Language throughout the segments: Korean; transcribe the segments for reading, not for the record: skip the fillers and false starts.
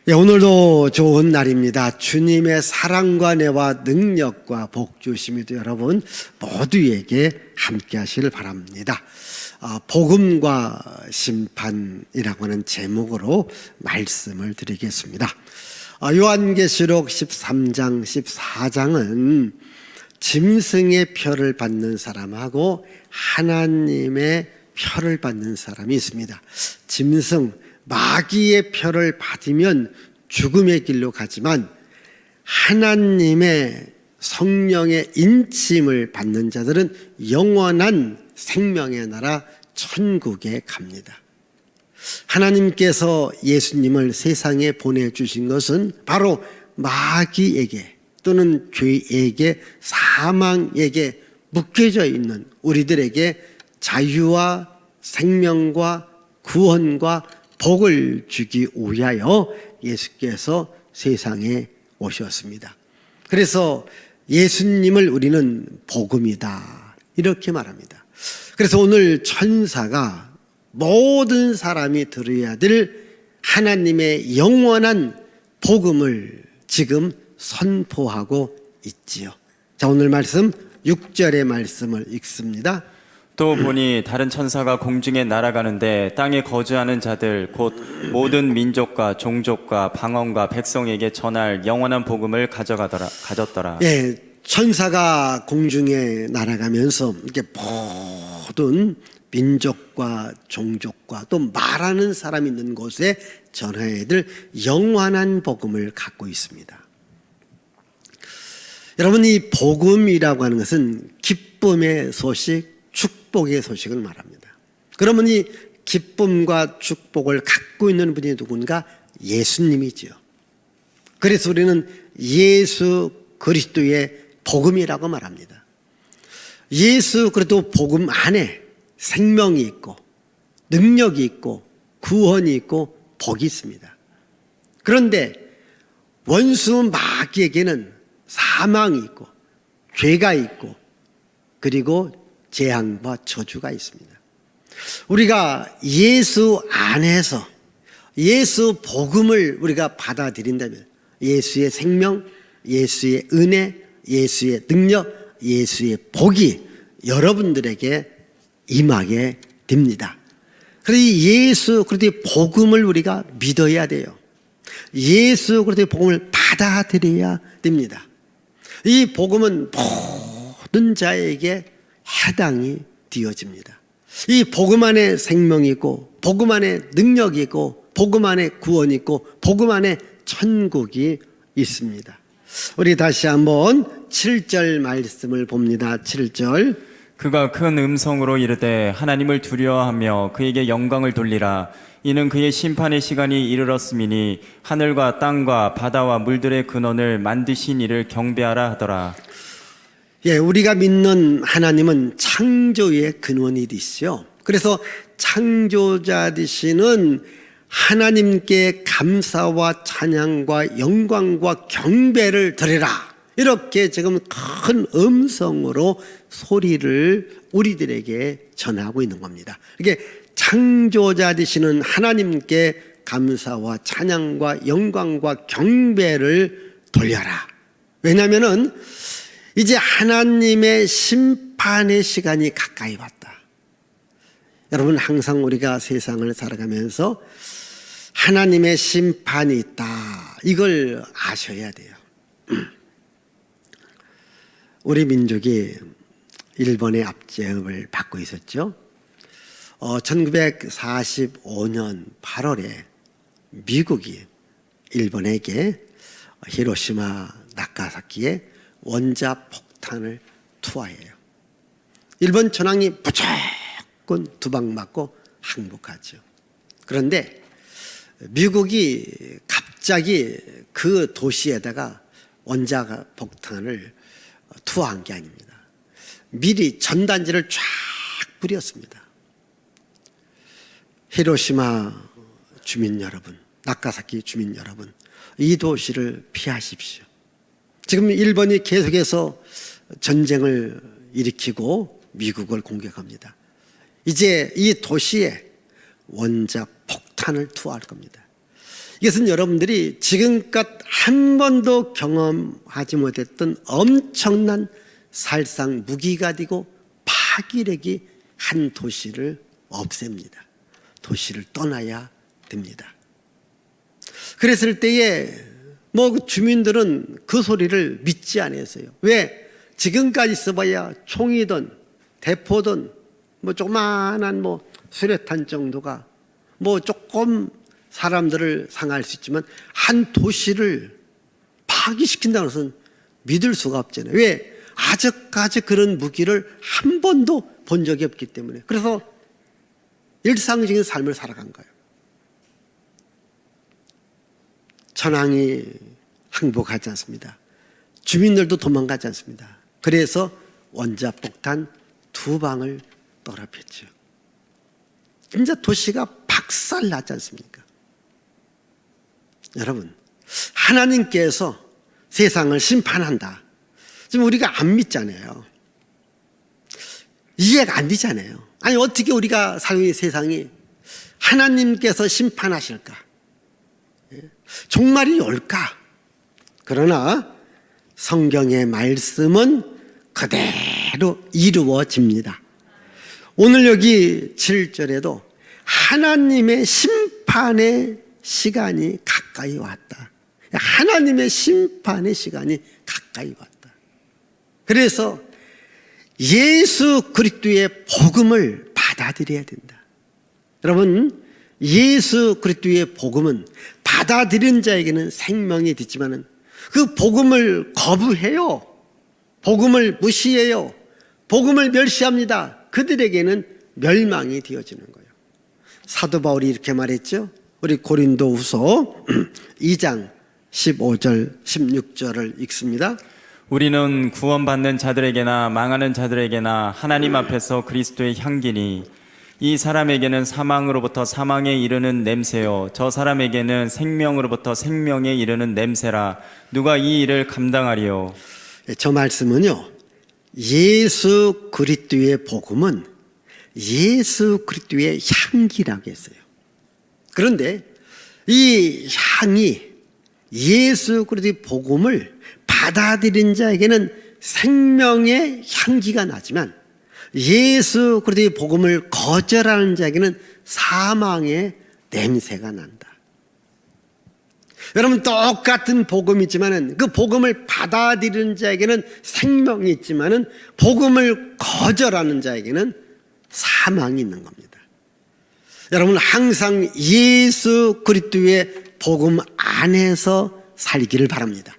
오늘도 좋은 날입니다. 주님의 사랑과 은혜와 능력과 복 주심이도 여러분 모두에게 함께 하시길 바랍니다. 복음과 심판이라고 하는 제목으로 말씀을 드리겠습니다. 요한계시록 13장, 14장은 짐승의 표를 받는 사람하고 하나님의 표를 받는 사람이 있습니다. 짐승, 마귀의 표를 받으면 죽음의 길로 가지만 하나님의 성령의 인침을 받는 자들은 영원한 생명의 나라 천국에 갑니다. 하나님께서 예수님을 세상에 보내주신 것은 바로 마귀에게 또는 죄에게 사망에게 묶여져 있는 우리들에게 자유와 생명과 구원과 복을 주기 위하여 예수께서 세상에 오셨습니다. 그래서 예수님을 우리는 복음이다 이렇게 말합니다. 그래서 오늘 천사가 모든 사람이 들어야 될 하나님의 영원한 복음을 지금 선포하고 있지요. 자, 오늘 말씀 6절의 말씀을 읽습니다. 또 보니 다른 천사가 공중에 날아가는데 땅에 거주하는 자들 곧 모든 민족과 종족과 방언과 백성에게 전할 영원한 복음을 가졌더라. 예, 천사가 공중에 날아가면서 이렇게 모든 민족과 종족과 또 말하는 사람 있는 곳에 전해야 될 영원한 복음을 갖고 있습니다. 여러분, 이 복음이라고 하는 것은 기쁨의 소식, 축복의 소식을 말합니다. 그러면 이 기쁨과 축복을 갖고 있는 분이 누군가? 예수님이지요. 그래서 우리는 예수 그리스도의 복음이라고 말합니다. 예수 그리스도 복음 안에 생명이 있고 능력이 있고 구원이 있고 복이 있습니다. 그런데 원수 마귀에게는 사망이 있고 죄가 있고 그리고 재앙과 저주가 있습니다. 우리가 예수 안에서 예수 복음을 우리가 받아들인다면 예수의 생명, 예수의 은혜, 예수의 능력, 예수의 복이 여러분들에게 임하게 됩니다. 그래서 예수 그리스도의 복음을 우리가 믿어야 돼요. 예수 그리스도의 복음을 받아들여야 됩니다. 이 복음은 모든 자에게 해당이 되어집니다. 이 복음 안에 생명이 있고 복음 안에 능력이 있고 복음 안에 구원이 있고 복음 안에 천국이 있습니다. 우리 다시 한번 7절 말씀을 봅니다. 7절. 그가 큰 음성으로 이르되 하나님을 두려워하며 그에게 영광을 돌리라. 이는 그의 심판의 시간이 이르렀음이니 하늘과 땅과 바다와 물들의 근원을 만드신 이를 경배하라 하더라. 예, 우리가 믿는 하나님은 창조의 근원이 되시죠. 그래서 창조자 되시는 하나님께 감사와 찬양과 영광과 경배를 드리라. 이렇게 지금 큰 음성으로 소리를 우리들에게 전하고 있는 겁니다. 이게 창조자 되시는 하나님께 감사와 찬양과 영광과 경배를 돌려라. 왜냐하면은 이제 하나님의 심판의 시간이 가까이 왔다. 여러분, 항상 우리가 세상을 살아가면서 하나님의 심판이 있다. 이걸 아셔야 돼요. 우리 민족이 일본의 압제업을 받고 있었죠. 1945년 8월에 미국이 일본에게 히로시마, 나가사키에 원자 폭탄을 투하해요. 일본 전황이 무조건 두 방 맞고 항복하죠. 그런데 미국이 갑자기 그 도시에다가 원자 폭탄을 투하한 게 아닙니다. 미리 전단지를 쫙 뿌렸습니다. 히로시마 주민 여러분, 나가사키 주민 여러분, 이 도시를 피하십시오. 지금 일본이 계속해서 전쟁을 일으키고 미국을 공격합니다. 이제 이 도시에 원자 폭탄을 투하할 겁니다. 이것은 여러분들이 지금껏 한 번도 경험하지 못했던 엄청난 살상 무기가 되고 파괴력이 한 도시를 없앱니다. 도시를 떠나야 됩니다. 그랬을 때에 뭐 주민들은 그 소리를 믿지 않았어요. 왜? 지금까지 써봐야 총이든 대포든 뭐 조그만한 뭐 수류탄 정도가 뭐 조금 사람들을 상할 수 있지만 한 도시를 파괴시킨다는 것은 믿을 수가 없잖아요. 왜? 아직까지 그런 무기를 한 번도 본 적이 없기 때문에. 그래서 일상적인 삶을 살아간 거예요. 전황이 항복하지 않습니다. 주민들도 도망가지 않습니다. 그래서 원자폭탄 2방을 떨어뜨렸죠. 이제 도시가 박살나지 않습니까? 여러분, 하나님께서 세상을 심판한다. 지금 우리가 안 믿잖아요. 이해가 안 되잖아요. 아니, 어떻게 우리가 살고 있는 세상이 하나님께서 심판하실까? 종말이 올까? 그러나 성경의 말씀은 그대로 이루어집니다. 오늘 여기 7절에도 하나님의 심판의 시간이 가까이 왔다. 하나님의 심판의 시간이 가까이 왔다. 그래서 예수 그리스도의 복음을 받아들여야 된다. 여러분, 예수 그리스도의 복음은 받아들인 자에게는 생명이 되지만은 그 복음을 거부해요. 복음을 무시해요. 복음을 멸시합니다. 그들에게는 멸망이 되어지는 거예요. 사도 바울이 이렇게 말했죠. 우리 고린도후서 2장 15절 16절을 읽습니다. 우리는 구원받는 자들에게나 망하는 자들에게나 하나님 앞에서 그리스도의 향기니 이 사람에게는 사망으로부터 사망에 이르는 냄새요 저 사람에게는 생명으로부터 생명에 이르는 냄새라. 누가 이 일을 감당하리요? 저 말씀은요, 예수 그리스도의 복음은 예수 그리스도의 향기라고 했어요. 그런데 이 향이 예수 그리스도의 복음을 받아들인 자에게는 생명의 향기가 나지만 예수 그리스도의 복음을 거절하는 자에게는 사망의 냄새가 난다. 여러분, 똑같은 복음이지만은 그 복음을 받아들이는 자에게는 생명이 있지만은 복음을 거절하는 자에게는 사망이 있는 겁니다. 여러분, 항상 예수 그리스도의 복음 안에서 살기를 바랍니다.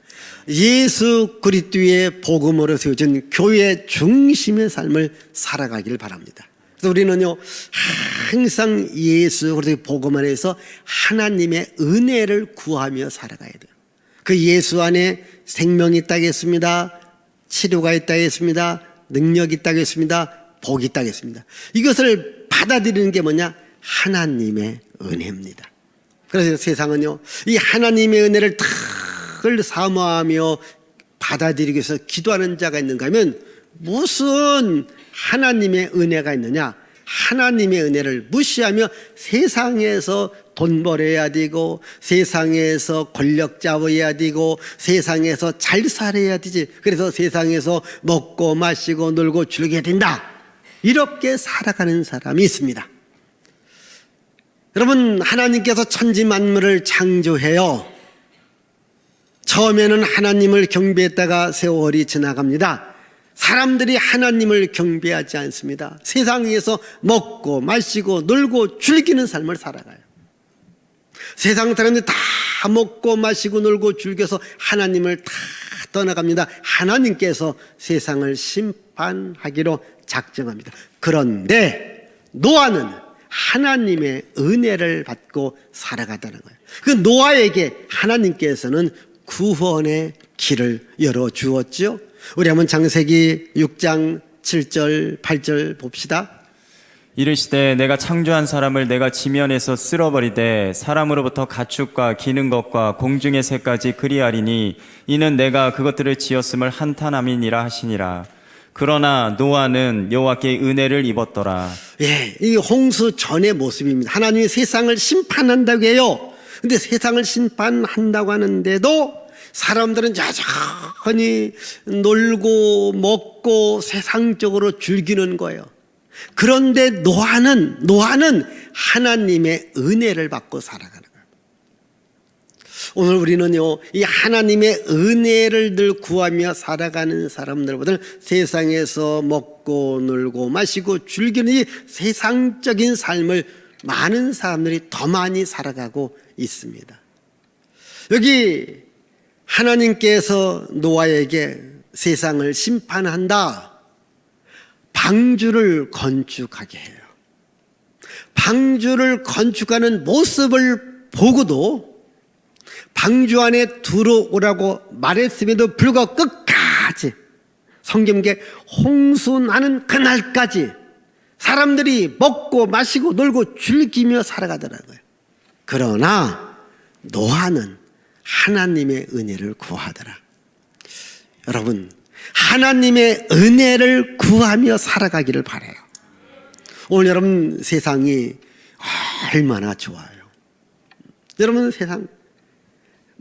예수 그리스도의 복음으로 세워진 교회 중심의 삶을 살아가기를 바랍니다. 그래서 우리는요, 항상 예수 그리스도의 복음 안에서 하나님의 은혜를 구하며 살아가야 돼요. 그 예수 안에 생명이 있다고 했습니다. 치료가 있다고 했습니다. 능력이 있다고 했습니다. 복이 있다고 했습니다. 이것을 받아들이는 게 뭐냐? 하나님의 은혜입니다. 그래서 세상은요, 이 하나님의 은혜를 늘 사모하며 받아들이기 위해서 기도하는 자가 있는가 하면 무슨 하나님의 은혜가 있느냐? 하나님의 은혜를 무시하며 세상에서 돈 벌어야 되고 세상에서 권력 잡아야 되고 세상에서 잘 살아야 되지. 그래서 세상에서 먹고 마시고 놀고 즐겨야 된다. 이렇게 살아가는 사람이 있습니다. 여러분, 하나님께서 천지 만물을 창조해요. 처음에는 하나님을 경배했다가 세월이 지나갑니다. 사람들이 하나님을 경배하지 않습니다. 세상에서 먹고 마시고 놀고 즐기는 삶을 살아가요. 세상 사람들이 다 먹고 마시고 놀고 즐겨서 하나님을 다 떠나갑니다. 하나님께서 세상을 심판하기로 작정합니다. 그런데 노아는 하나님의 은혜를 받고 살아가다는 거예요. 그 노아에게 하나님께서는 구원의 길을 열어주었죠. 우리 한번 창세기 6장 7절 8절 봅시다. 이르시되 내가 창조한 사람을 내가 지면에서 쓸어버리되 사람으로부터 가축과 기는 것과 공중의 새까지 그리하리니 이는 내가 그것들을 지었음을 한탄함이니라 하시니라. 그러나 노아는 여호와께 은혜를 입었더라. 예, 이 홍수 전의 모습입니다. 하나님이 세상을 심판한다고 해요. 근데 세상을 심판한다고 하는데도 사람들은 여전히 놀고 먹고 세상적으로 즐기는 거예요. 그런데 노아는 하나님의 은혜를 받고 살아가는 거예요. 오늘 우리는요, 이 하나님의 은혜를 늘 구하며 살아가는 사람들보다는 세상에서 먹고 놀고 마시고 즐기는 이 세상적인 삶을 많은 사람들이 더 많이 살아가고 있습니다. 여기 하나님께서 노아에게 세상을 심판한다, 방주를 건축하게 해요. 방주를 건축하는 모습을 보고도 방주 안에 들어오라고 말했음에도 불구하고 끝까지 성경에 홍수 나는 그날까지 사람들이 먹고 마시고 놀고 즐기며 살아가더라고요. 그러나 노아는 하나님의 은혜를 구하더라. 여러분, 하나님의 은혜를 구하며 살아가기를 바라요. 오늘 여러분 세상이 얼마나 좋아요. 여러분 세상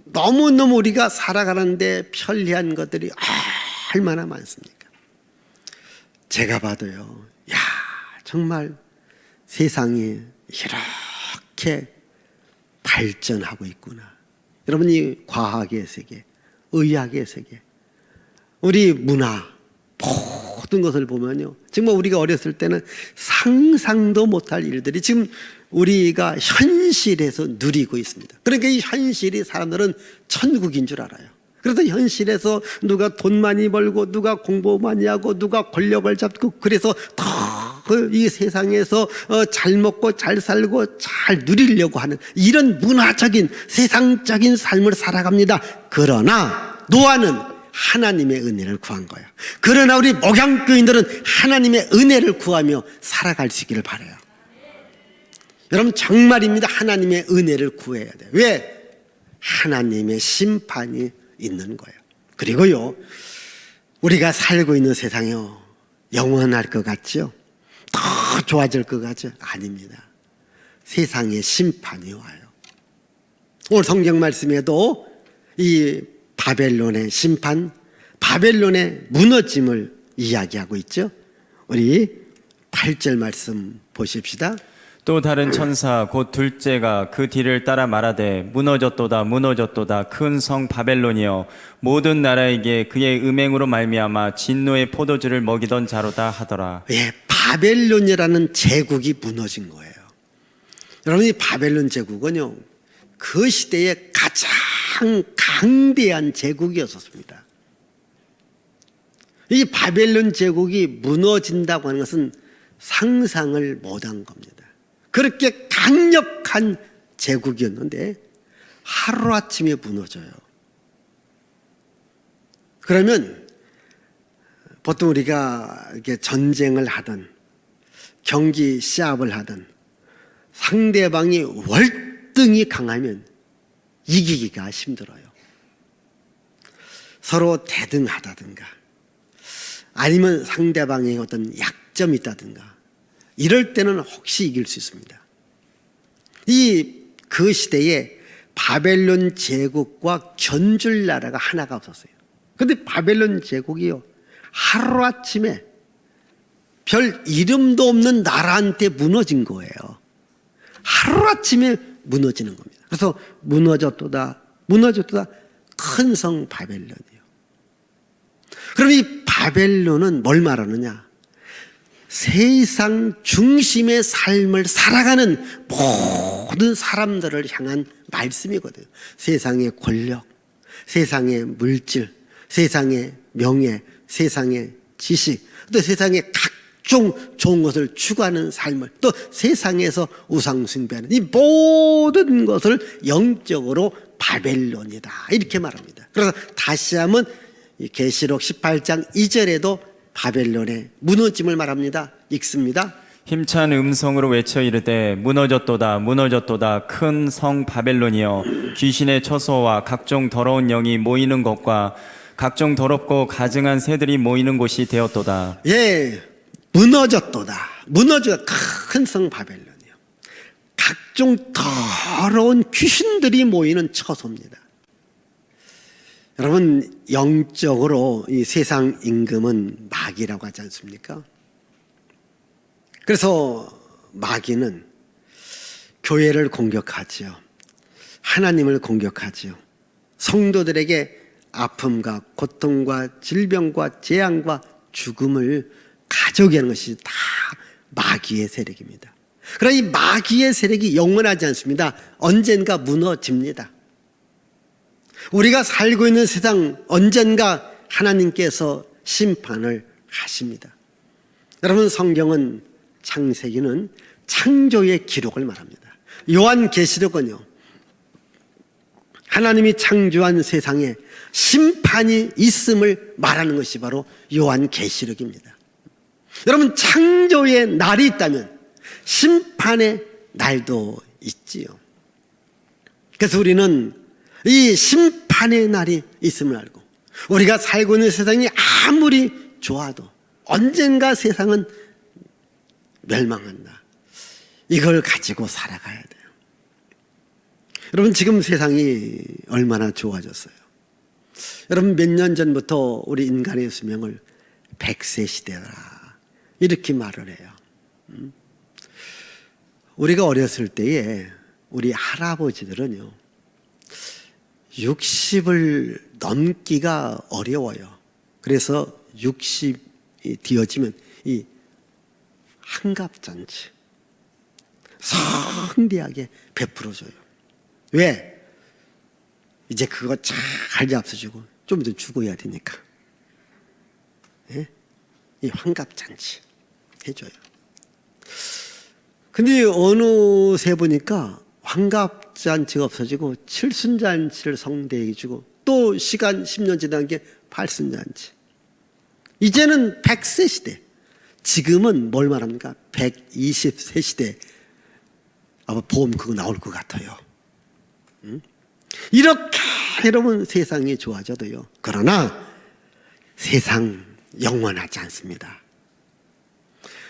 너무너무 우리가 살아가는데 편리한 것들이 얼마나 많습니까? 제가 봐도요, 야, 정말 세상이 이렇게 발전하고 있구나. 여러분이 과학의 세계, 의학의 세계, 우리 문화, 모든 것을 보면요, 정말 우리가 어렸을 때는 상상도 못할 일들이 지금 우리가 현실에서 누리고 있습니다. 그러니까 이 현실이 사람들은 천국인 줄 알아요. 그래서 현실에서 누가 돈 많이 벌고 누가 공부 많이 하고 누가 권력을 잡고 그래서 더 이 세상에서 잘 먹고 잘 살고 잘 누리려고 하는 이런 문화적인 세상적인 삶을 살아갑니다. 그러나 노아는 하나님의 은혜를 구한 거예요. 그러나 우리 목양교인들은 하나님의 은혜를 구하며 살아갈 수 있기를 바라요. 여러분 정말입니다. 하나님의 은혜를 구해야 돼요. 왜? 하나님의 심판이 있는 거예요. 그리고요, 우리가 살고 있는 세상이요, 영원할 것 같죠? 더 좋아질 것 같죠? 아닙니다. 세상에 심판이 와요. 오늘 성경 말씀에도 이 바벨론의 심판, 바벨론의 무너짐을 이야기하고 있죠. 우리 8절 말씀 보십시다. 또 다른 천사 곧 둘째가 그 뒤를 따라 말하되 무너졌도다 무너졌도다 큰 성 바벨론이여 모든 나라에게 그의 음행으로 말미암아 진노의 포도주를 먹이던 자로다 하더라. 예, 바벨론이라는 제국이 무너진 거예요. 여러분, 이 바벨론 제국은요, 그 시대의 가장 강대한 제국이었습니다. 이 바벨론 제국이 무너진다고 하는 것은 상상을 못한 겁니다. 그렇게 강력한 제국이었는데 하루아침에 무너져요. 그러면 보통 우리가 이렇게 전쟁을 하든 경기 시합을 하든 상대방이 월등히 강하면 이기기가 힘들어요. 서로 대등하다든가 아니면 상대방의 어떤 약점이 있다든가 이럴 때는 혹시 이길 수 있습니다. 그 시대에 바벨론 제국과 견줄 나라가 하나가 없었어요. 그런데 바벨론 제국이요, 하루아침에 별 이름도 없는 나라한테 무너진 거예요. 하루아침에 무너지는 겁니다. 그래서 무너졌도다 큰 성 바벨론이요. 그럼 이 바벨론은 뭘 말하느냐? 세상 중심의 삶을 살아가는 모든 사람들을 향한 말씀이거든요. 세상의 권력, 세상의 물질, 세상의 명예, 세상의 지식, 또 세상의 각종 좋은 것을 추구하는 삶을, 또 세상에서 우상 숭배하는 이 모든 것을 영적으로 바벨론이다 이렇게 말합니다. 그래서 다시 한번 계시록 18장 2절에도 바벨론의 무너짐을 말합니다. 읽습니다. 힘찬 음성으로 외쳐 이르되 무너졌도다 무너졌도다 큰 성 바벨론이여 귀신의 처소와 각종 더러운 영이 모이는 것과 각종 더럽고 가증한 새들이 모이는 곳이 되었도다. 예, 무너졌도다. 무너져 큰 성 바벨론이요. 각종 더러운 귀신들이 모이는 처소입니다. 여러분, 영적으로 이 세상 임금은 마귀라고 하지 않습니까? 그래서 마귀는 교회를 공격하지요. 하나님을 공격하지요. 성도들에게 아픔과 고통과 질병과 재앙과 죽음을 가져오게 하는 것이 다 마귀의 세력입니다. 그러나 이 마귀의 세력이 영원하지 않습니다. 언젠가 무너집니다. 우리가 살고 있는 세상 언젠가 하나님께서 심판을 하십니다. 여러분, 성경은 창세기는 창조의 기록을 말합니다. 요한계시록은요, 하나님이 창조한 세상에 심판이 있음을 말하는 것이 바로 요한계시록입니다. 여러분, 창조의 날이 있다면 심판의 날도 있지요. 그래서 우리는 이 심판의 날이 있음을 알고, 우리가 살고 있는 세상이 아무리 좋아도 언젠가 세상은 멸망한다. 이걸 가지고 살아가야 돼요. 여러분, 지금 세상이 얼마나 좋아졌어요. 여러분, 몇 년 전부터 우리 인간의 수명을 100세 시대라 이렇게 말을 해요. 우리가 어렸을 때에 우리 할아버지들은요, 60을 넘기가 어려워요. 그래서 60이 되어지면 이 환갑잔치 성대하게 베풀어줘요. 왜? 이제 그거 잘 잡숴주고 좀 더 죽어야 되니까. 예? 이 환갑잔치 해줘요. 근데 어느새 보니까 환갑잔치가 없어지고 칠순잔치를 성대하게 주고, 또 시간 10년 지난 게 팔순잔치. 이제는 100세 시대. 지금은 뭘 말합니까? 120세 시대. 아마 보험 그거 나올 것 같아요. 이렇게 여러분 세상이 좋아져도요, 그러나 세상 영원하지 않습니다.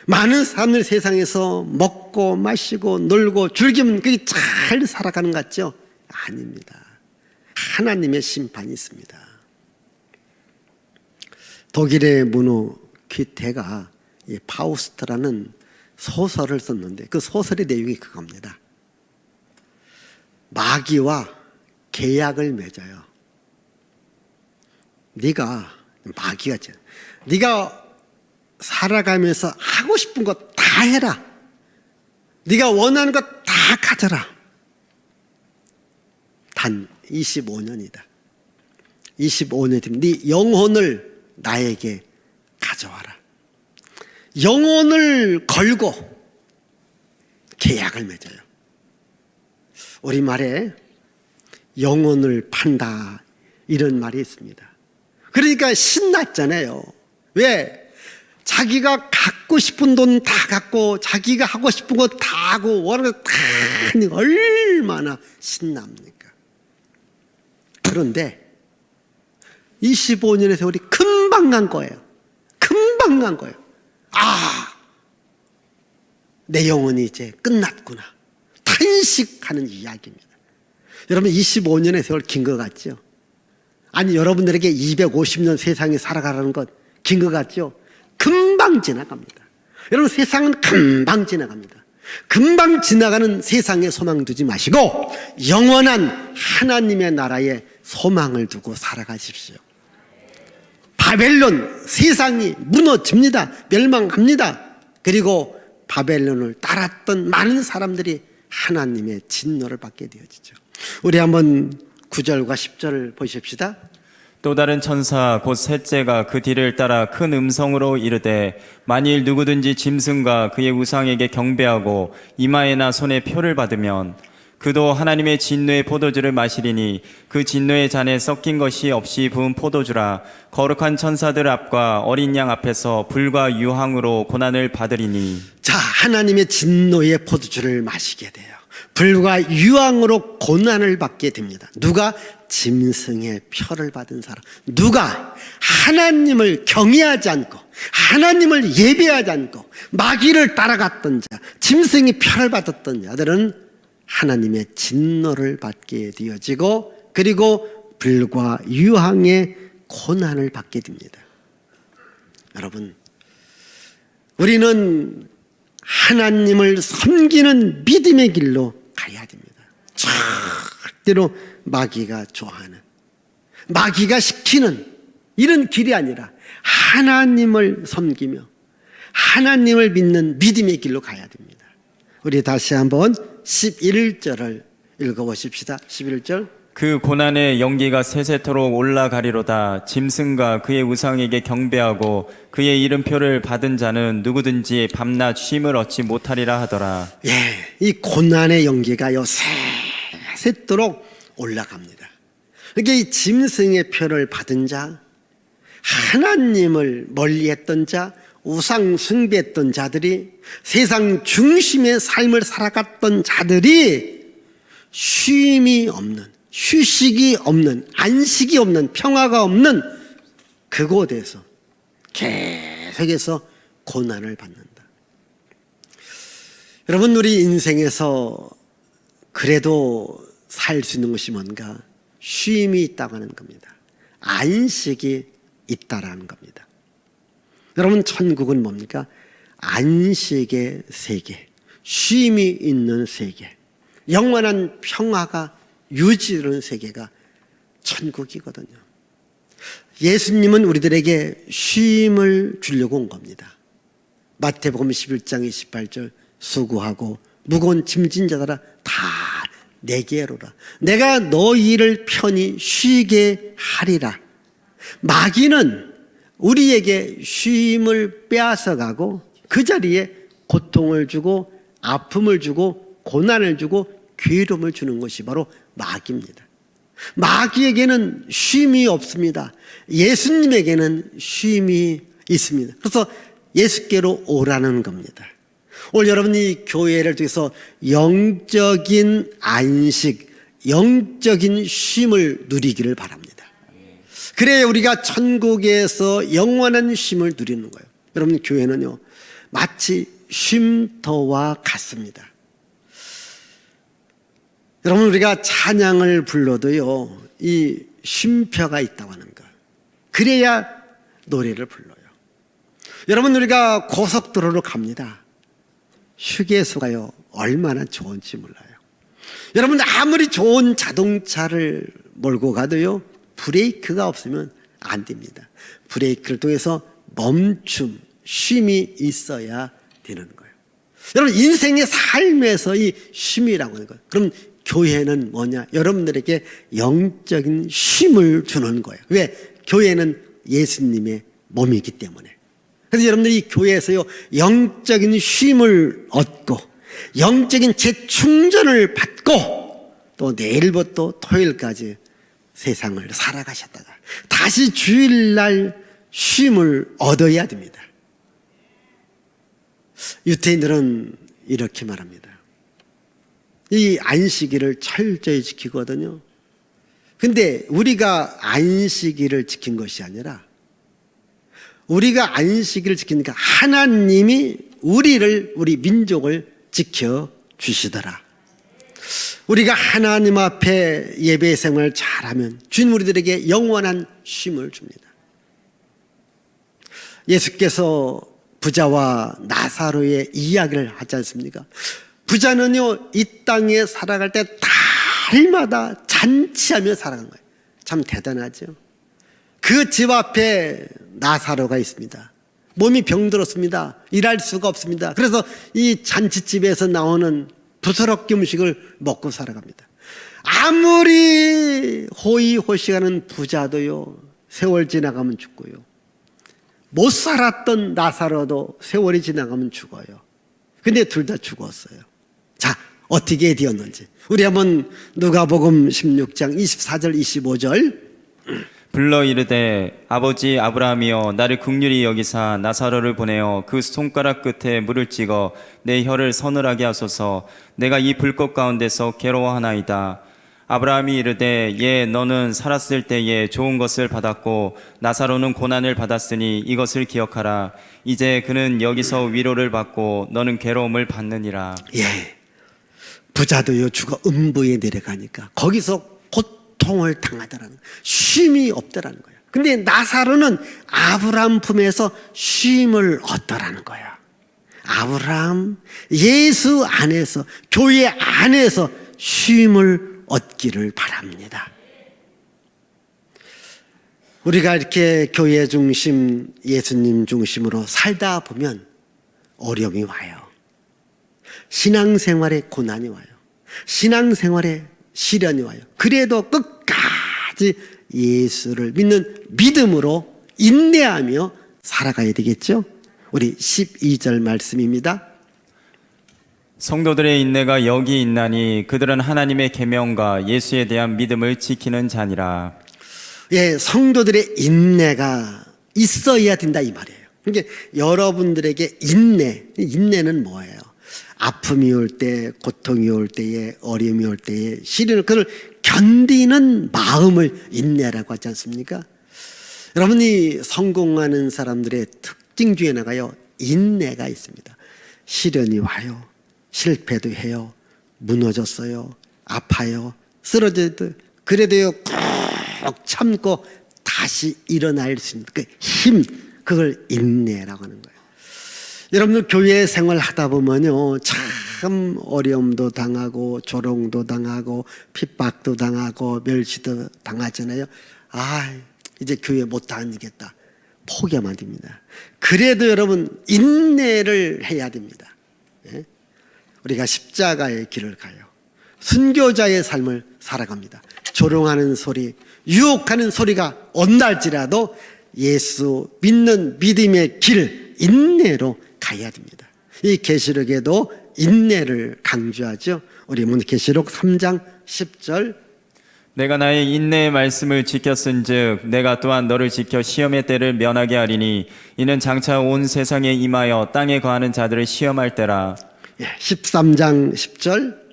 많은 사람들 세상에서 먹고 마시고 놀고 즐기면 그게 잘 살아가는 것 같죠? 아닙니다. 하나님의 심판이 있습니다. 독일의 문호 퀴테가 파우스트라는 소설을 썼는데, 그 소설의 내용이 그겁니다. 마귀와 계약을 맺어요. 마귀가 네가 살아가면서 하고 싶은 거 다 해라. 네가 원하는 거 다 가져라. 단 25년이다. 25년 뒤면 네 영혼을 나에게 가져와라. 영혼을 걸고 계약을 맺어요. 우리말에 영혼을 판다 이런 말이 있습니다. 그러니까 신났잖아요. 왜? 자기가 갖고 싶은 돈 다 갖고, 자기가 하고 싶은 거 다 하고, 원하는 거 다 하니까 얼마나 신납니까? 그런데 25년의 세월이 금방 간 거예요. 금방 간 거예요. 내 영혼이 이제 끝났구나. 탄식하는 이야기입니다. 여러분, 25년의 세월 긴 것 같죠? 아니, 여러분들에게 250년 세상에 살아가라는 것 긴 것 같죠? 금방 지나갑니다. 여러분, 세상은 금방 지나갑니다. 금방 지나가는 세상에 소망 두지 마시고 영원한 하나님의 나라에 소망을 두고 살아가십시오. 바벨론, 세상이 무너집니다. 멸망합니다. 그리고 바벨론을 따랐던 많은 사람들이 하나님의 진노를 받게 되어지죠. 우리 한번 9절과 10절을 보십시다. 또 다른 천사 곧 셋째가 그 뒤를 따라 큰 음성으로 이르되 만일 누구든지 짐승과 그의 우상에게 경배하고 이마에나 손에 표를 받으면 그도 하나님의 진노의 포도주를 마시리니 그 진노의 잔에 섞인 것이 없이 부은 포도주라. 거룩한 천사들 앞과 어린 양 앞에서 불과 유황으로 고난을 받으리니. 자, 하나님의 진노의 포도주를 마시게 돼요. 불과 유황으로 고난을 받게 됩니다. 누가? 짐승의 표를 받은 사람. 누가? 하나님을 경외하지 않고 하나님을 예배하지 않고 마귀를 따라갔던 자, 짐승의 표를 받았던 자들은 하나님의 진노를 받게 되어지고 그리고 불과 유황의 고난을 받게 됩니다. 여러분, 우리는 하나님을 섬기는 믿음의 길로 가야 됩니다. 절대로 마귀가 좋아하는, 마귀가 시키는 이런 길이 아니라 하나님을 섬기며 하나님을 믿는 믿음의 길로 가야 됩니다. 우리 다시 한번 11절을 읽어보십시다. 11절. 그 고난의 연기가 세세토록 올라가리로다. 짐승과 그의 우상에게 경배하고 그의 이름표를 받은 자는 누구든지 밤낮 쉼을 얻지 못하리라 하더라. 예, 이 고난의 연기가요 세세토록 올라갑니다. 그러니까 이 짐승의 표를 받은 자, 하나님을 멀리했던 자, 우상 숭배했던 자들이, 세상 중심의 삶을 살아갔던 자들이 쉼이 없는, 휴식이 없는, 안식이 없는, 평화가 없는 그곳에서 계속해서 고난을 받는다. 여러분, 우리 인생에서 그래도 살 수 있는 것이 뭔가? 쉼이 있다고 하는 겁니다. 안식이 있다라는 겁니다. 여러분, 천국은 뭡니까? 안식의 세계, 쉼이 있는 세계, 영원한 평화가 유지되는 세계가 천국이거든요. 예수님은 우리들에게 쉼을 주려고 온 겁니다. 마태복음 11장 28절, 수고하고 무거운 짐진 자들아 다 내게로 오라. 내가 너희를 편히 쉬게 하리라. 마귀는 우리에게 쉼을 빼앗아가고 그 자리에 고통을 주고 아픔을 주고 고난을 주고 괴로움을 주는 것이 바로 마귀입니다. 마귀에게는 쉼이 없습니다. 예수님에게는 쉼이 있습니다. 그래서 예수께로 오라는 겁니다. 오늘 여러분이 교회를 통해서 영적인 안식, 영적인 쉼을 누리기를 바랍니다. 그래야 우리가 천국에서 영원한 쉼을 누리는 거예요. 여러분, 교회는요 마치 쉼터와 같습니다. 여러분, 우리가 찬양을 불러도요 이 쉼표가 있다고 하는 거, 그래야 노래를 불러요. 여러분, 우리가 고속도로로 갑니다. 휴게소가요 얼마나 좋은지 몰라요. 여러분, 아무리 좋은 자동차를 몰고 가도요 브레이크가 없으면 안 됩니다. 브레이크를 통해서 멈춤, 쉼이 있어야 되는 거예요. 여러분, 인생의 삶에서 이 쉼이라고 하는 거예요. 그럼 교회는 뭐냐? 여러분들에게 영적인 쉼을 주는 거예요. 왜? 교회는 예수님의 몸이기 때문에. 그래서 여러분들이 교회에서요 영적인 쉼을 얻고 영적인 재충전을 받고 또 내일부터 토요일까지 세상을 살아가셨다가 다시 주일날 쉼을 얻어야 됩니다. 유태인들은 이렇게 말합니다. 이 안식일을 철저히 지키거든요. 근데 우리가 안식일을 지킨 것이 아니라 우리가 안식일을 지키니까 하나님이 우리 민족을 지켜주시더라. 우리가 하나님 앞에 예배 생활을 잘하면 주님 우리들에게 영원한 쉼을 줍니다. 예수께서 부자와 나사로의 이야기를 하지 않습니까? 부자는요 이 땅에 살아갈 때 달마다 잔치하며 살아간 거예요. 참 대단하죠. 그 집 앞에 나사로가 있습니다. 몸이 병들었습니다. 일할 수가 없습니다. 그래서 이 잔치집에서 나오는 부스럽게 음식을 먹고 살아갑니다. 아무리 호의호식하는 부자도요 세월 지나가면 죽고요, 못 살았던 나사로도 세월이 지나가면 죽어요. 근데 둘 다 죽었어요. 자, 어떻게 되었는지 우리 한번 누가복음 16장 24절 25절 불러 이르되 아버지 아브라함이여 나를 긍휼히 여기사 나사로를 보내어 그 손가락 끝에 물을 찍어 내 혀를 서늘하게 하소서. 내가 이 불꽃 가운데서 괴로워하나이다. 아브라함이 이르되 예 너는 살았을 때에 좋은 것을 받았고 나사로는 고난을 받았으니 이것을 기억하라. 이제 그는 여기서 위로를 받고 너는 괴로움을 받느니라. 예, 부자도요 죽어 음부에 내려가니까 거기서 고통을 당하더라는 거예요. 쉼이 없더라는 거예요. 근데 나사로는 아브라함 품에서 쉼을 얻더라는 거예요. 아브라함, 예수 안에서, 교회 안에서 쉼을 얻기를 바랍니다. 우리가 이렇게 교회 중심, 예수님 중심으로 살다 보면 어려움이 와요. 신앙생활에 고난이 와요. 신앙생활에 시련이 와요. 그래도 끝까지 예수를 믿는 믿음으로 인내하며 살아가야 되겠죠? 우리 12절 말씀입니다. 성도들의 인내가 여기 있나니 그들은 하나님의 계명과 예수에 대한 믿음을 지키는 자니라. 예, 성도들의 인내가 있어야 된다 이 말이에요. 그러니까 여러분들에게 인내는 뭐예요? 아픔이 올 때, 고통이 올 때에, 어려움이 올 때에, 시련을 그걸 견디는 마음을 인내라고 하지 않습니까? 여러분이 성공하는 사람들의 특징 중에 하나가요, 인내가 있습니다. 시련이 와요. 실패도 해요. 무너졌어요. 아파요. 쓰러져도 그래도요 꼭 참고 다시 일어날 수 있는 그 힘, 그걸 인내라고 하는 거예요. 여러분들 교회 생활 하다 보면요 참 어려움도 당하고 조롱도 당하고 핍박도 당하고 멸시도 당하잖아요. 아, 이제 교회 못 다니겠다, 포기하면 안 됩니다. 그래도 여러분 인내를 해야 됩니다. 예? 우리가 십자가의 길을 가요. 순교자의 삶을 살아갑니다. 조롱하는 소리, 유혹하는 소리가 온날지라도 예수 믿는 믿음의 길, 인내로 가야 됩니다. 이 계시록에도 인내를 강조하죠. 우리 계시록 3장 10절. 내가 나의 인내의 말씀을 지켰은즉 내가 또한 너를 지켜 시험의 때를 면하게 하리니 이는 장차 온 세상에 임하여 땅에 거하는 자들을 시험할 때라. 13장 10절.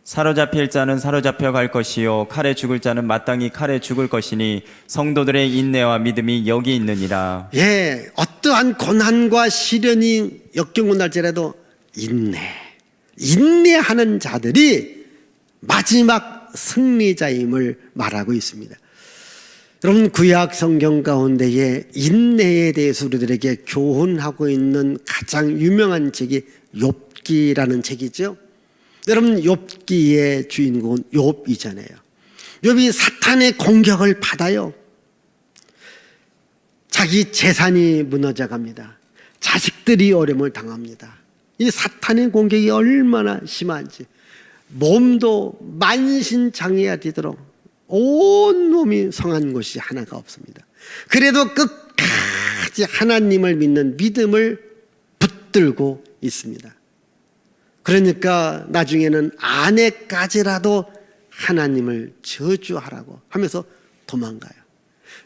사로잡힐 자는 사로잡혀 갈 것이요 칼에 죽을 자는 마땅히 칼에 죽을 것이니 성도들의 인내와 믿음이 여기 있느니라. 예, 어떠한 고난과 시련이 역경을 날지라도 인내하는 자들이 마지막 승리자임을 말하고 있습니다. 여러분, 구약 성경 가운데에 인내에 대해서 우리들에게 교훈하고 있는 가장 유명한 책이 욥기라는 책이죠. 여러분, 욥기의 주인공은 욥이잖아요. 욥이 사탄의 공격을 받아요. 자기 재산이 무너져 갑니다. 자식들이 어려움을 당합니다. 이 사탄의 공격이 얼마나 심한지 몸도 만신창이가 되도록 온 몸이 성한 곳이 하나가 없습니다. 그래도 끝까지 하나님을 믿는 믿음을 붙들고 있습니다. 그러니까 나중에는 아내까지라도 하나님을 저주하라고 하면서 도망가요.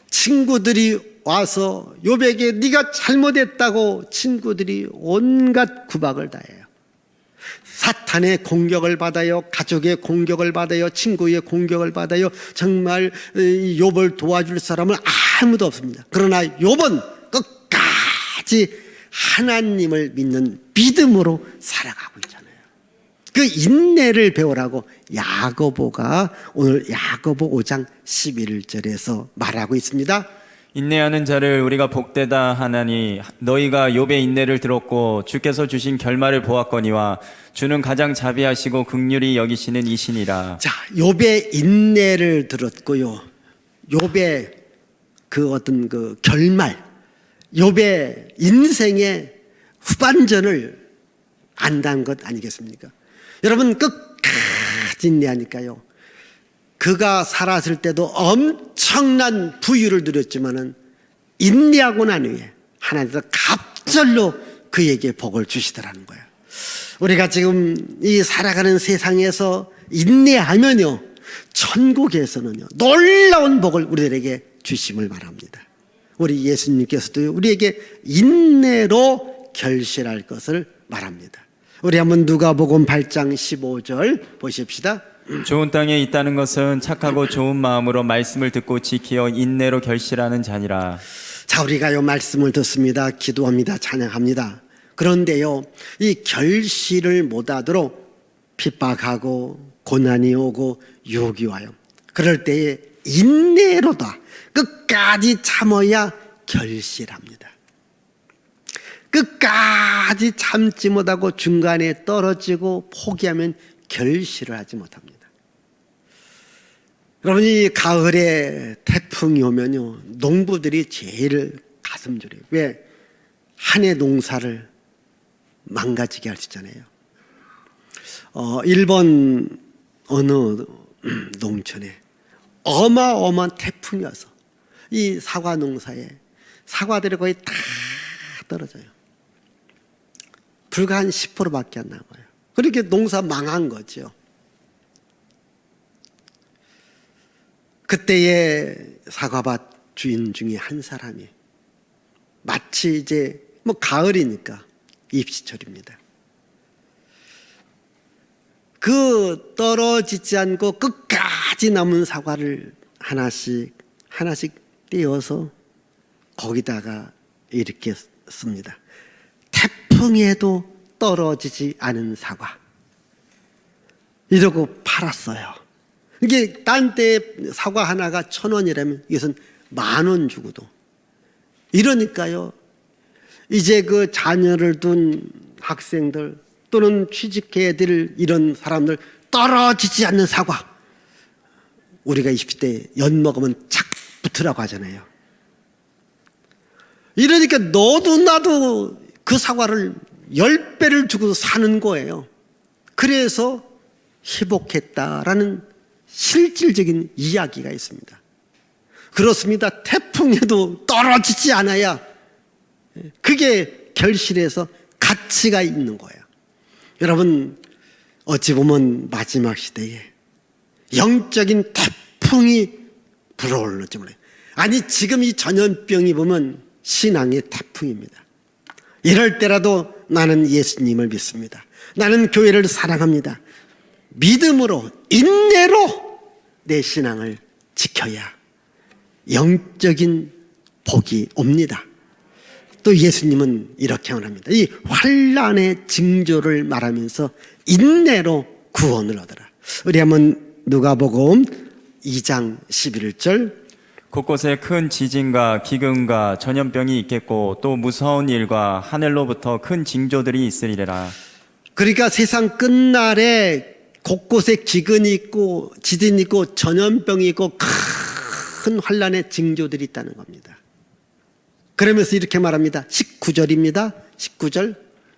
친구들이 와서 욥에게 네가 잘못했다고 친구들이 온갖 구박을 다해요. 사탄의 공격을 받아요. 가족의 공격을 받아요. 친구의 공격을 받아요. 정말 욥을 도와줄 사람은 아무도 없습니다. 그러나 욥은 끝까지 하나님을 믿는 믿음으로 살아가고 있잖아요. 그 인내를 배우라고 야고보가 오늘 야고보 5장 11절에서 말하고 있습니다. 인내하는 자를 우리가 복되다 하나니 너희가 욥의 인내를 들었고 주께서 주신 결말을 보았거니와 주는 가장 자비하시고 긍휼히 여기시는 이시니라. 자, 욥의 인내를 들었고요. 욥의 그 어떤 그 결말, 욥의 인생의 후반전을 안다는 것 아니겠습니까? 여러분, 끝까지 인내하니까요. 그가 살았을 때도 엄청난 부유를 누렸지만은 인내하고 난 후에 하나님께서 갑절로 그에게 복을 주시더라는 거예요. 우리가 지금 이 살아가는 세상에서 인내하면요, 천국에서는요 놀라운 복을 우리들에게 주심을 바랍니다. 우리 예수님께서도 우리에게 인내로 결실할 것을 말합니다. 우리 한번 누가복음 8장 15절 보십시다. 좋은 땅에 있다는 것은 착하고 좋은 마음으로 말씀을 듣고 지키어 인내로 결실하는 자니라. 자, 우리가 이 말씀을 듣습니다. 기도합니다. 찬양합니다. 그런데요, 이 결실을 못하도록 핍박하고 고난이 오고 유혹이 와요. 그럴 때에 인내로다 끝까지 참아야 결실합니다. 끝까지 참지 못하고 중간에 떨어지고 포기하면 결실을 하지 못합니다. 여러분, 이 가을에 태풍이 오면요, 농부들이 제일 가슴 졸여요. 왜? 한 해 농사를 망가지게 할 수 있잖아요. 일본 어느 농촌에 어마어마한 태풍이 와서 이 사과 농사에 사과들이 거의 다 떨어져요. 불과 한 10%밖에 안 남아요. 그렇게 농사 망한 거죠. 그때의 사과밭 주인 중에 한 사람이 마치 이제 뭐 가을이니까 입시철입니다. 그 떨어지지 않고 끝까지 남은 사과를 하나씩 떼어서 거기다가 이렇게 씁니다. 태풍에도 떨어지지 않은 사과. 이러고 팔았어요. 이게 딴 때 사과 하나가 1,000원이라면 이것은 10,000원 주고도. 이러니까요, 이제 그 자녀를 둔 학생들 또는 취직해야 될 이런 사람들, 떨어지지 않는 사과. 우리가 20대 연 먹으면 착 붙으라고 하잖아요. 이러니까 너도 나도 그 사과를 10배를 주고 사는 거예요. 그래서 희복했다라는 실질적인 이야기가 있습니다. 그렇습니다. 태풍에도 떨어지지 않아야 그게 결실에서 가치가 있는 거예요. 여러분, 어찌 보면 마지막 시대에 영적인 태풍이 불어올는지 몰라요. 아니, 지금 이 전염병이 보면 신앙의 태풍입니다. 이럴 때라도 나는 예수님을 믿습니다. 나는 교회를 사랑합니다. 믿음으로, 인내로 내 신앙을 지켜야 영적인 복이 옵니다. 또 예수님은 이렇게 말합니다. 이 환난의 징조를 말하면서 인내로 구원을 얻어라. 우리 한번 누가복음 2장 11절. 곳곳에 큰 지진과 기근과 전염병이 있겠고 또 무서운 일과 하늘로부터 큰 징조들이 있으리라. 그러니까 세상 끝날에 곳곳에 기근이 있고 지진이 있고 전염병이 있고 큰 환난의 징조들이 있다는 겁니다. 그러면서 이렇게 말합니다. 19절입니다. 19절.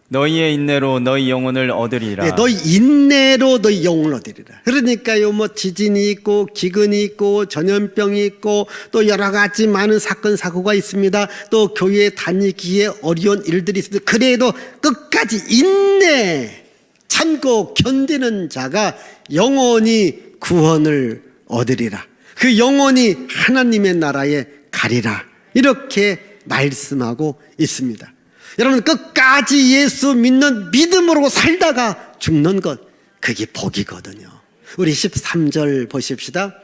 너희의 인내로 너희 영혼을 얻으리라. 네, 너희 인내로 너희 영혼을 얻으리라. 그러니까요, 뭐 지진이 있고 기근이 있고 전염병이 있고 또 여러 가지 많은 사건 사고가 있습니다. 또 교회 다니기에 어려운 일들이 있습니다. 그래도 끝까지 인내 참고 견디는 자가 영원히 구원을 얻으리라. 그 영혼이 하나님의 나라에 가리라. 이렇게 말씀하고 있습니다. 여러분, 끝까지 예수 믿는 믿음으로 살다가 죽는 것, 그게 복이거든요. 우리 13절 보십시다.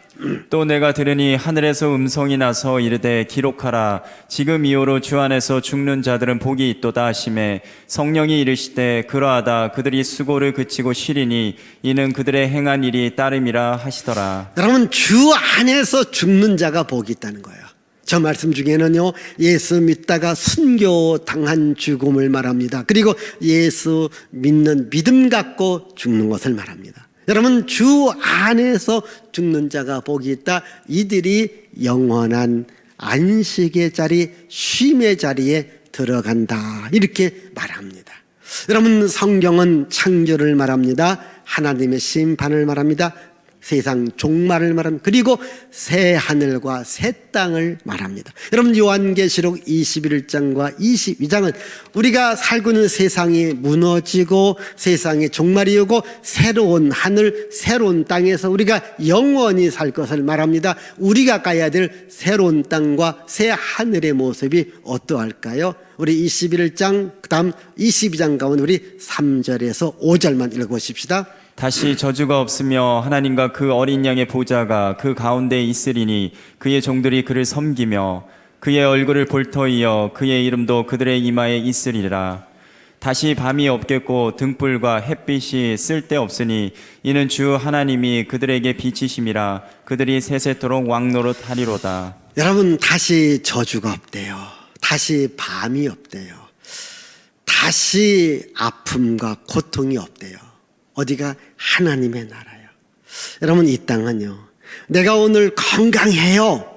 또 내가 들으니 하늘에서 음성이 나서 이르되 기록하라. 지금 이후로 주 안에서 죽는 자들은 복이 있도다 하시매 성령이 이르시되 그러하다. 그들이 수고를 그치고 쉬리니 이는 그들의 행한 일이 따름이라 하시더라. 여러분, 주 안에서 죽는 자가 복이 있다는 거예요. 저 말씀 중에는요, 예수 믿다가 순교당한 죽음을 말합니다. 그리고 예수 믿는 믿음 갖고 죽는 것을 말합니다. 여러분, 주 안에서 죽는 자가 복이 있다. 이들이 영원한 안식의 자리, 쉼의 자리에 들어간다. 이렇게 말합니다. 여러분, 성경은 창조를 말합니다. 하나님의 심판을 말합니다. 세상 종말을 말합니다. 그리고 새 하늘과 새 땅을 말합니다. 여러분, 요한계시록 21장과 22장은 우리가 살고 있는 세상이 무너지고 세상에 종말이 오고 새로운 하늘, 새로운 땅에서 우리가 영원히 살 것을 말합니다. 우리가 가야 될 새로운 땅과 새 하늘의 모습이 어떠할까요? 우리 21장, 그 다음 22장 가운데 우리 3절에서 5절만 읽어보십시다. 다시 저주가 없으며 하나님과 그 어린 양의 보좌가 그 가운데 있으리니 그의 종들이 그를 섬기며 그의 얼굴을 볼터이여 그의 이름도 그들의 이마에 있으리라. 다시 밤이 없겠고 등불과 햇빛이 쓸데없으니 이는 주 하나님이 그들에게 빛이심이라 그들이 세세토록 왕노릇하리로다. 여러분, 다시 저주가 없대요. 다시 밤이 없대요. 다시 아픔과 고통이 없대요. 어디가? 하나님의 나라예요. 여러분, 이 땅은요, 내가 오늘 건강해요,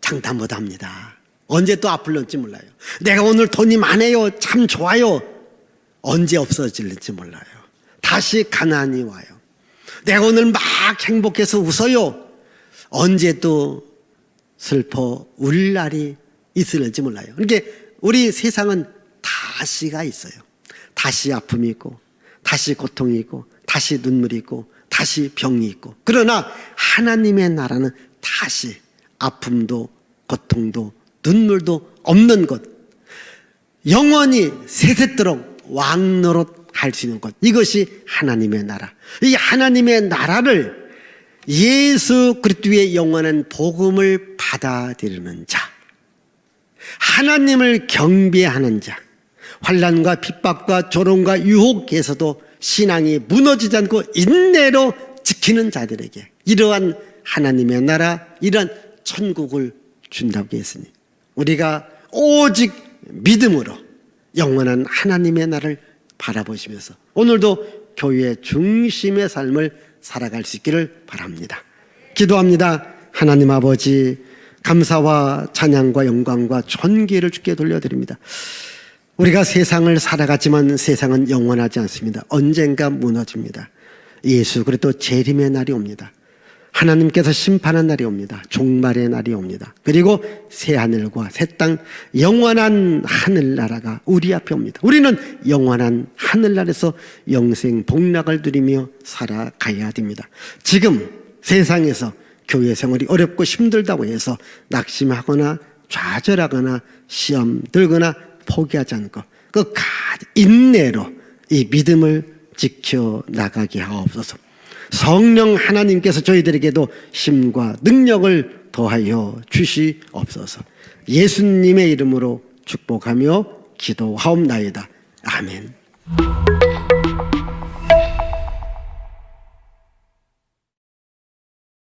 장담 못합니다. 언제 또 아플런지 몰라요. 내가 오늘 돈이 많아요, 참 좋아요, 언제 없어질지 몰라요. 다시 가난이 와요. 내가 오늘 막 행복해서 웃어요, 언제 또 슬퍼 울 날이 있을지 몰라요. 그러니까 우리 세상은 다시가 있어요. 다시 아픔이 있고, 다시 고통이 있고, 다시 눈물이 있고, 다시 병이 있고. 그러나 하나님의 나라는 다시 아픔도 고통도 눈물도 없는 것, 영원히 세세토록 왕노릇 할 수 있는 것, 이것이 하나님의 나라. 이 하나님의 나라를 예수 그리스도의 영원한 복음을 받아들이는 자, 하나님을 경배하는 자, 환난과 핍박과 조롱과 유혹에서도 신앙이 무너지지 않고 인내로 지키는 자들에게 이러한 하나님의 나라, 이러한 천국을 준다고 했으니 우리가 오직 믿음으로 영원한 하나님의 나라를 바라보시면서 오늘도 교회의 중심의 삶을 살아갈 수 있기를 바랍니다. 기도합니다. 하나님 아버지, 감사와 찬양과 영광과 존귀를 주께 돌려드립니다. 우리가 세상을 살아가지만 세상은 영원하지 않습니다. 언젠가 무너집니다. 예수 그리스도 재림의 날이 옵니다. 하나님께서 심판한 날이 옵니다. 종말의 날이 옵니다. 그리고 새 하늘과 새 땅, 영원한 하늘나라가 우리 앞에 옵니다. 우리는 영원한 하늘나라에서 영생 복락을 누리며 살아가야 됩니다. 지금 세상에서 교회 생활이 어렵고 힘들다고 해서 낙심하거나 좌절하거나 시험 들거나 포기하지 않고 끝까지 인내로 이 믿음을 지켜나가게 하옵소서. 성령 하나님께서 저희들에게도 힘과 능력을 더하여 주시옵소서. 예수님의 이름으로 축복하며 기도하옵나이다. 아멘.